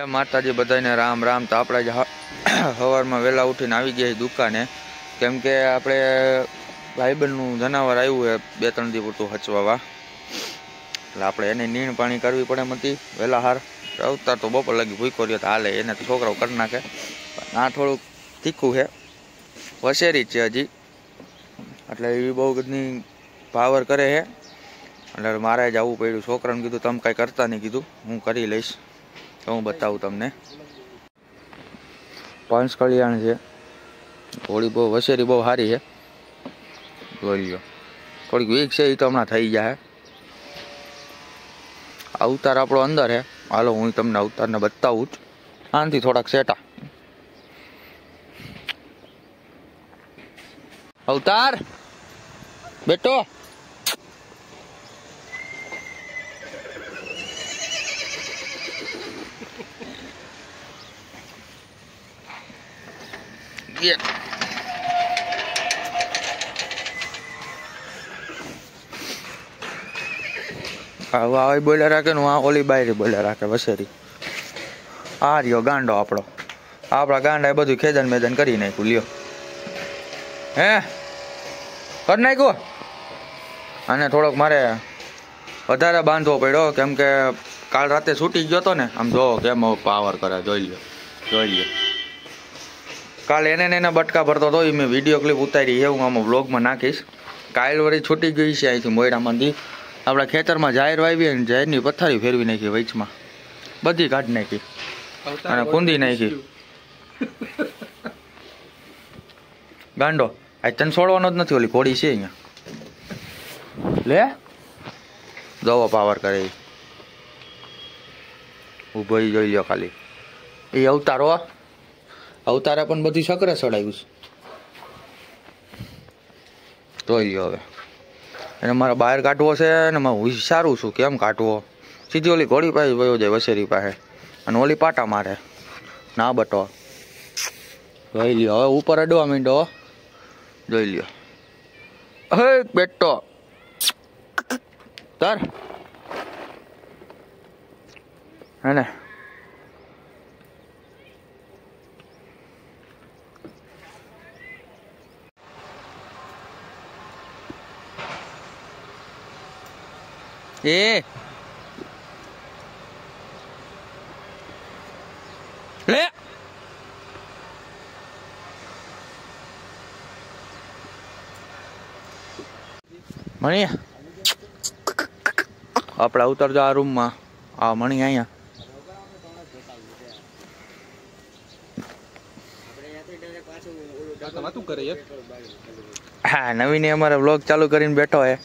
माताजी बधाने राम राम। तो आप सवार में वेला उठीने आई गया दुकाने, केम के आपणे भाईबंधनु जनावर आव्युं है 2-3 दी पूरतुं हचवावा, એટલે આપણે એને નીણ પાણી કરવી પડે મતી વેલા હાર અવતાર તો બપોર લગી ભૂખ્યો રહ્યો તો હાલે, એને તો છોકરાઓ કરી નાખે. આ થોડુંક તીખું છે, વસેરી છે હજી, એટલે એ બહુ બધી પાવર કરે છે. એટલે મારે જ આવવું પડ્યું. છોકરાને કીધું તમે કાંઈ કરતા નહીં, કીધું હું કરી લઈશ. તો હું બતાવું તમને. પાંચ કલ્યાણ છે, થોડી બહુ વસેરી બહુ સારી છે. જોઈ લો, થોડીક વીક છે, એ તો હમણાં થઈ જાય. અવતાર આપણો અંદર છે. હાલો હું તમને અવતારને બતાવું જ. આનાથી થોડાક સેટા. અવતાર બેટો, બોલે રાખે ને ઓલી બાયરી બોલે રાખે વસેરી. આ રહ્યો ગાંડો આપણો. આપણા ગાંડા એ બધું ખેદન મેદન કરી નાખ્યું. લ્યો હે કરી નાખ્યું. અને થોડોક મારે વધારે બાંધવો પડ્યો, કેમ કે કાલ રાતે છૂટી ગયો હતો ને. આમ જો કેમ પાવર કરે, જોઈ લ્યો, જોઈ લ્યો. કાલ એને બટકા ભરતો હતો, એ મેં વિડીયો ક્લિપ ઉતારી છે, હું આમાં વ્લોગમાં નાખીશ. કાલ વળી છૂટી ગઈ છે અહીંથી મોયરામાંથી. આપણા ખેતરમાં જાહેર વાવી અને જાહેરની પથારી ફેરવી નાખી, વચમાં બધી કાઢી નાખી અને કુંદી નાખી. ગાંડો આ તને છોડવાનો જ નથી. ઓલી ઘોડી છે અહીંયા, લે જવો પાવર કરે. ઉભો જોઈ લો ખાલી. એ અવતારે પણ બધી સકરે ચડાવ્યું છે. જોઈ લો. હવે એને મારે બહાર કાઢવો છે ને હું વિચારું છું કેમ કાઢવો. સીધી ઓલી ઘોડી પાસે વયો જાય, વસેરી પાસે, અને ઓલી પાટા મારે ના બટો. જોઈ લ્યો, હવે ઉપર અડવા માંડો. જોઈ લ્યો, હે બેટો તાર હે ને. એ લે મણી, આપણે ઉતરજો આ રૂમમાં. આ મણી અહીંયા. હા, નવીને અમારે વ્લોગ ચાલુ કરીને બેઠો હે.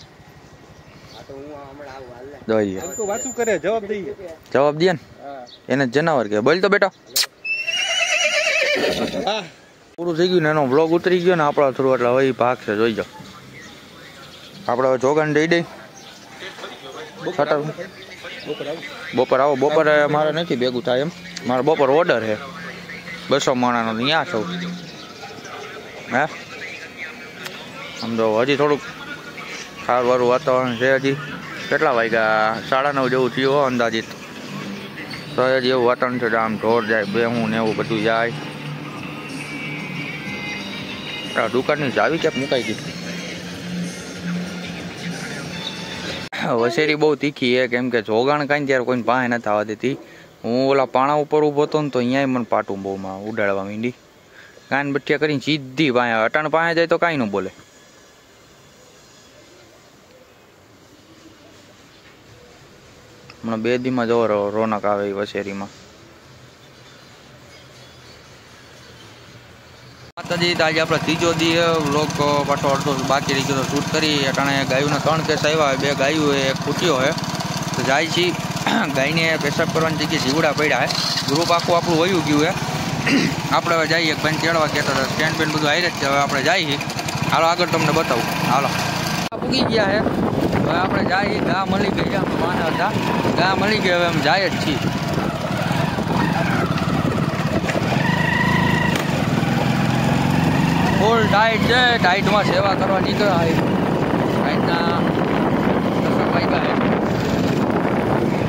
જવાબ દે ને એને જનાવર કે. બોલ તો બેટા. પૂરું થઈ ગયું ને એનો વ્લોગ ઉતરી ગયો ને આપણા થ્રુ, એટલે હવે ભાગ છે. જોઈ જાઓ. આપણે હવે જોગાન દઈ દઈ. બપોર આવો. બપોરે મારે નથી ભેગું થાય એમ. મારે બપોર ઓર્ડર છે 200 માણાનો. ત્યાં છું હે. સમજો હજી થોડુંક સારું વાળું વાતાવરણ છે. હજી કેટલા વાગ્યા? 9:30 જેવું થયું અંદાજિત. તો હજી એવું વાતાવરણ છે, આમ ઢોર જાય, બેહું ને એવું બધું જાય. દુકાનની ચાવી ક્યાંક મુકાઈ ગઈ. વસેરી બહુ તીખી છે, કેમ કે જોગાણ કાંઈ ત્યારે કોઈને પાસે નથી આવવા દેતી. હું ઓલા પાણા ઉપર ઊભો હતો ને તો અહીંયા મને પાટું બહુ ઉડાડવા માંડી. કાન બઠિયા કરીને સીધી પાસે. અટાણ પાસે જાય તો કાંઈ ન બોલે. હમણાં 2 દીમાં જવો રોનક આવે એ વસેરીમાં. માતાજી, આજે આપણે ત્રીજો દી વ્લોગ પાછો અડધો બાકી રહી ગયો શૂટ કરી. અટાણે ગાયોના 3 કેસ આવ્યા. 2 ગાયો એ ખૂટ્યો છે. તો જાય છે ગાયને પેશાબ કરવાની જગ્યાએ જીવડા પડ્યા છે. ગ્રુપ આખું આપણું વયું ગયું છે. આપણે હવે જઈએ. બેન તેડવા કહેતા હતા, સ્ટેન્ડ બેન બધું આવી જ છે. હવે આપણે જઈએ. હાલો આગળ તમને બતાવું. હાલો પૂગી ગયા છે. હવે આપણે જઈએ. ગા મળી ગઈ છે. અમે માના હતા, ગા મળી ગઈ. હવે અમે જાય જ છીએ. ફૂલ ટાઈટ છે. ટાઈટમાં સેવા કરવા નીકળ્યા. ટાઈટના 10 વાગ્યા છે.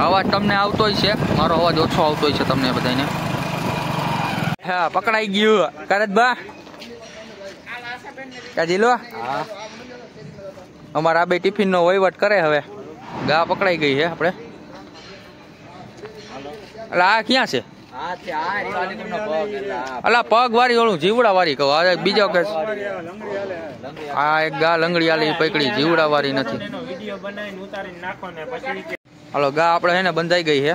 અવાજ તમને આવતો છે, મારો અવાજ ઓછો આવતો છે તમને બધાને. હા પકડાઈ ગયું કરતબા કાજી લો. અમારા આ બે ટિફિન નો વહીવટ કરે હવે. ગા પકડાઈ ગઈ છે આપણે. એટલે આ ક્યાં છે? અલા પગ વાળી ઓલું જીવડા વાળી કહું. આ બીજો કે આ એક ગા લંગડી આલી પકડી, જીવડા વાળી નથી. હાલો ગા આપણે હે ને બંધાઈ ગઈ છે.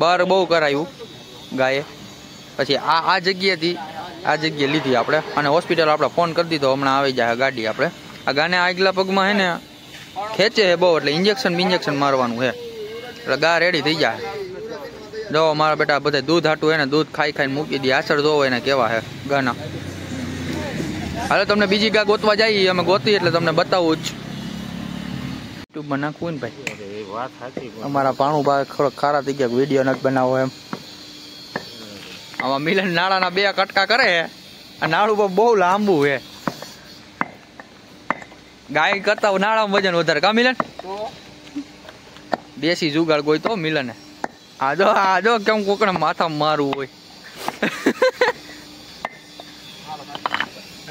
બાર બહુ કરાયું ગાયે. પછી આ જગ્યાએથી આ જગ્યાએ લીધી આપણે અને હોસ્પિટલ આપણે ફોન કરી દીધો, હમણાં આવી જાય ગાડી. આપણે આ ગાને આગલા પગમાં હે ને ખેંચે છે બહુ, એટલે ઇન્જેક્શન મારવાનું છે. એટલે ગા રેડી થઈ જાય. જો મારા બેટા બધા દૂધ હાટું હે ને દૂધ ખાઈને મૂકી દે. આસર જોવો એને કેવા હે ગાના. હાલો તમને બીજી ગા ગોતવા જઈએ, અમે ગોતી એટલે તમને બતાવું જ. યુટ્યુબમાં નાખવું ને ભાઈ. અમારા પાણું ભાઈ થોડોક ખારા થઈ ગયા, વિડીયો નથી બનાવો એમ. આમાં મિલન નાળાના 2 કટકા કરે છે. આ નાળું બહુ લાંબુ છે. ગાય કરતા નાળામાં વજન વધારે કા મિલન? દેશી જુગાડ કોઈ તો મિલને. આજો કેમ કોકને માથા મારવું હોય.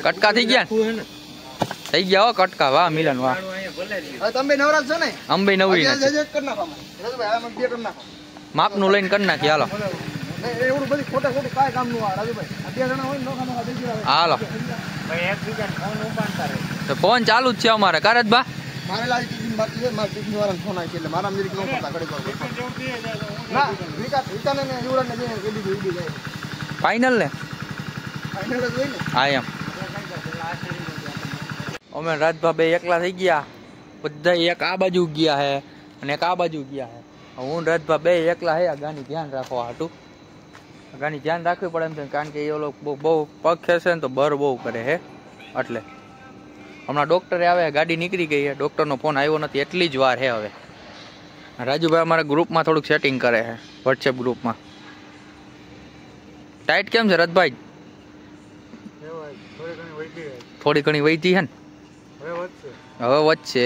કટકા થઈ ગયા થઈ ગયા હો કટકા. વાહ મિલન વાહ. તમે નવરાજ છો ને? અંબે નવરી માપનું લઈને કરી નાખી. હાલો એવું બધી ખોટા ખોટું કાંઈ કામ નું રાજુભાઈ. 2 જણા હોય ને હાલો તો ફોન ચાલુ જ છે અમારે. કરતબા મારે લાલ ટિફિન બાકી છે. મારા ટિફિન વાળાને ફોન આવી એટલે મારા મિલિક નો પતા ઘડી વાર ના વિકાને ને યુવરાજને બેને કેડી ઉડી જાય. ફાઇનલ ને ફાઇનલ જ હોય ને. હા એમ. અમે રાજભા બે એકલા થઈ ગયા. બધા એક આ બાજુ ગયા હે અને એક આ બાજુ ગયા હે. હું રાજભા બે એકલા હે. ગાની ધ્યાન રાખવા હાટું. ગાની ધ્યાન રાખવી પડે એમ છે, કારણ કે એ લોકો બહુ પગ ખેંચે ને તો બર બહુ કરે હે. એટલે હમણાં ડોક્ટરે આવે, ગાડી નીકળી ગઈ છે. ડોક્ટરનો ફોન આવ્યો નથી, એટલી જ વાર હે હવે. રાજુભાઈ અમારા ગ્રુપમાં થોડુંક સેટિંગ કરે છે, વોટ્સએપ ગ્રુપમાં. ટાઈટ કેમ છે રથભાઈ? થોડી ઘણી વહીતી છે ને હવે વચ્ચે.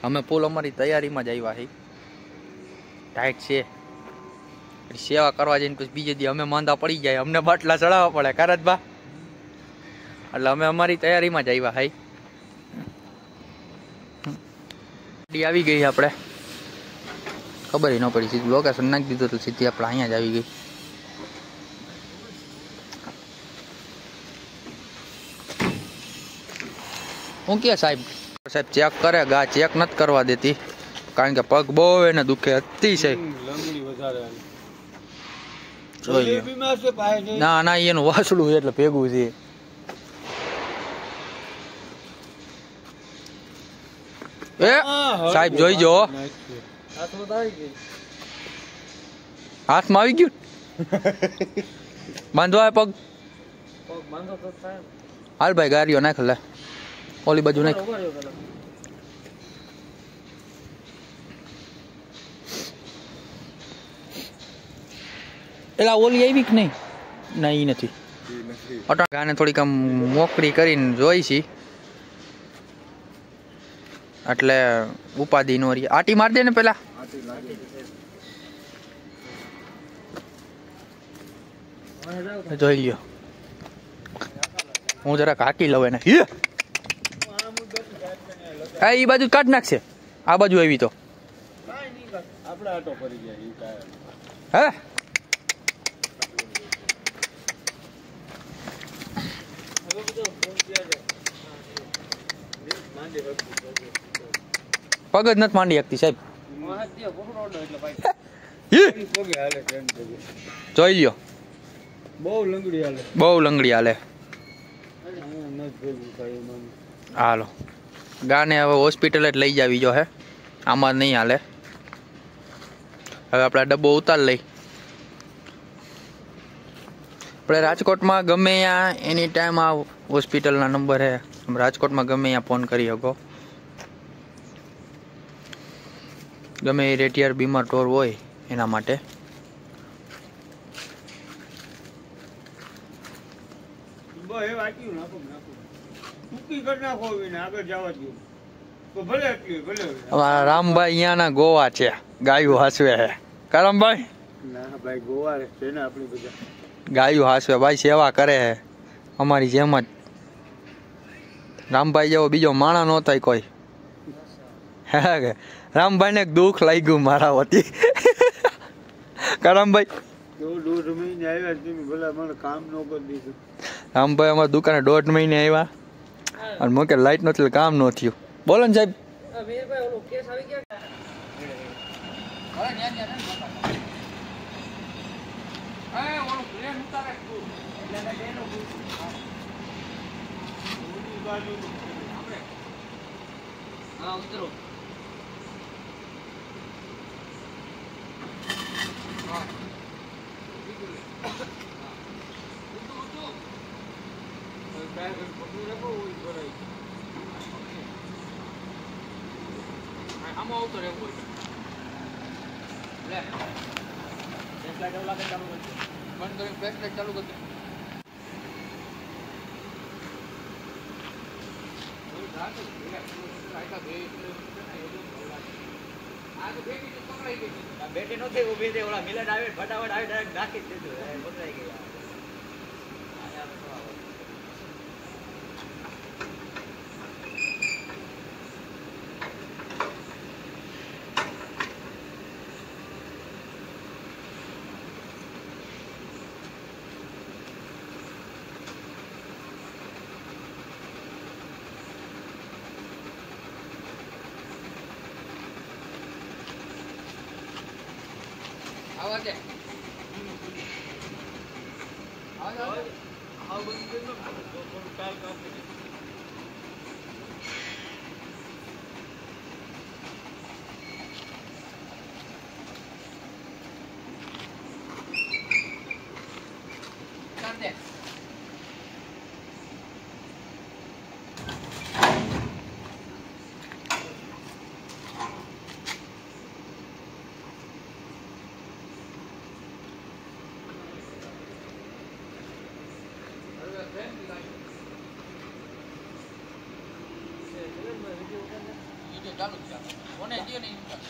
અમે ફૂલ અમારી તૈયારીમાં જ આવ્યા છીએ. ટાઈટ છે. સેવા કરવા જઈને પછી બીજે દી અમે માંદા પડી જાય, અમને બાટલા ચડાવવા પડે કરતબા. એટલે અમે અમારી તૈયારીમાં જ આવ્યા હાઈ. ગાડી આવી ગઈ આપણે, ખબર ન પડી. સીધું લોકેશન નાખી દીધું તો સીધી આપણે અહીંયા જ આવી ગઈ. હું કે સાહેબ ચેક કરે. ગા ચેક નથી કરવા દેતી, કારણ કે પગ બહુ એને દુખે અતિશય. ના ના એનું વાસડું એટલે ભેગું છે. એ સાહેબ જોઈજો, હાથમાં આવી ગયું. બાંધવા પગ. હાલ ભાઈ ગાડીઓ નાખ લે, ઓલી બાજુ નાખ. એલા ઓલી આવી કે નહીં? ના ઈ નથી. અટા ગાને થોડીક આમ મોકરી કરીને જોઈ છી, એટલે ઉપાધિ નો રહી. આટી માર દે ને પેલા. જોઈ લ્યો, હું જરાક હાકી લઉં એને. હા ઈ બાજુ કાઢ નાખશે, આ બાજુ આવી તો હે. પગ જ નથી માંડી શકતી સાહેબ. જોઈ લ્યો, બહુ લંગડી હાલે. હાલો ગાને હવે હોસ્પિટલ જ લઈ જાવી જો હે, આમાં નહીં હાલે. હવે આપણે ડબ્બો ઉતાર લઈ. આપણે રાજકોટમાં ગમે ત્યાં એની ટાઈમ આ હોસ્પિટલના નંબર હે. રાજકોટમાં ગમે ત્યાં ફોન કરી શકો. ગમે એ રેટિયાર બીમાર ઢોર હોય એના માટે. અમારા રામભાઈ અહીંયાના ગોવા છે, ગાયું હાસવે છે. કરમભાઈ ગાયું હાસવે ભાઈ, સેવા કરે છે અમારી જેમ જ. રામભાઈ જેવો બીજો માણા નો થાય કોઈ. હે રામભાઈ ને દુઃખ લાગ્યું મારા વતી. કરમભાઈ રામભાઈ અમારી દુકાને 1.5 મહિને આવ્યા અને મોકે લાઈટ નો એટલે કામ ન થયું. બોલો ને સાહેબ. બેટી નથી ઉભી થઈ, ઓલા મિલન આવે ફટાફટ આવે ડાયરેક્ટ નાખી જ દીધું, પકડાઈ ગયા.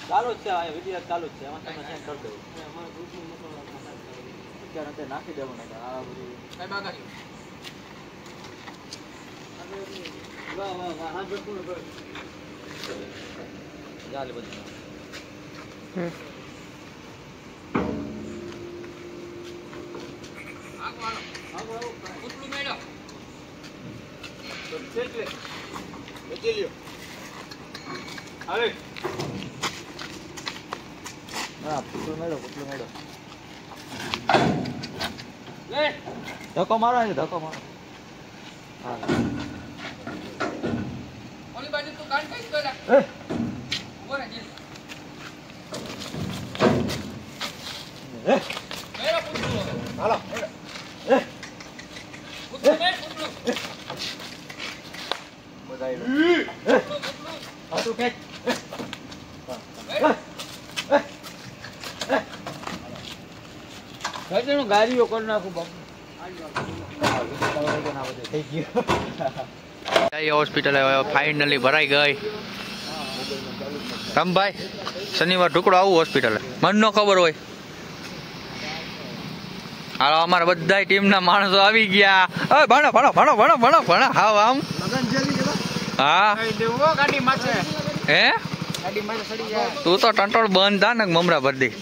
ચાલુ જ છે, વિડીયો ચાલુ જ છે, એમાં તમે ચેક કરી દો. અત્યારે નાખી દેવાનું આ બધું ચાલે બધું. ધક્કો મારો ને, ધક્કો મારો. ઓલી બાજુ તું કાન કઈ દો લા. ઓરે જી. મેરો પુટલો. હાલો. પુટલો મે પુટલો. બધાઈ લો. આ તું ખેચ. ગાડીઓ કરી નાખું બાપુ. હોસ્પિટલ ફાઇનલી ભરાઈ ગઈ. રામભાઈ શનિવાર ટુકડો આવું હોસ્પિટલે, મને ન ખબર હોય. હાલો અમારા બધા ટીમના માણસો આવી ગયા. ભણો ભણો ભણો ભણો ભણો ભણો. હા આમ હા હે તું તો ટંટોળ બંધ થા ને મમરા ભરદી.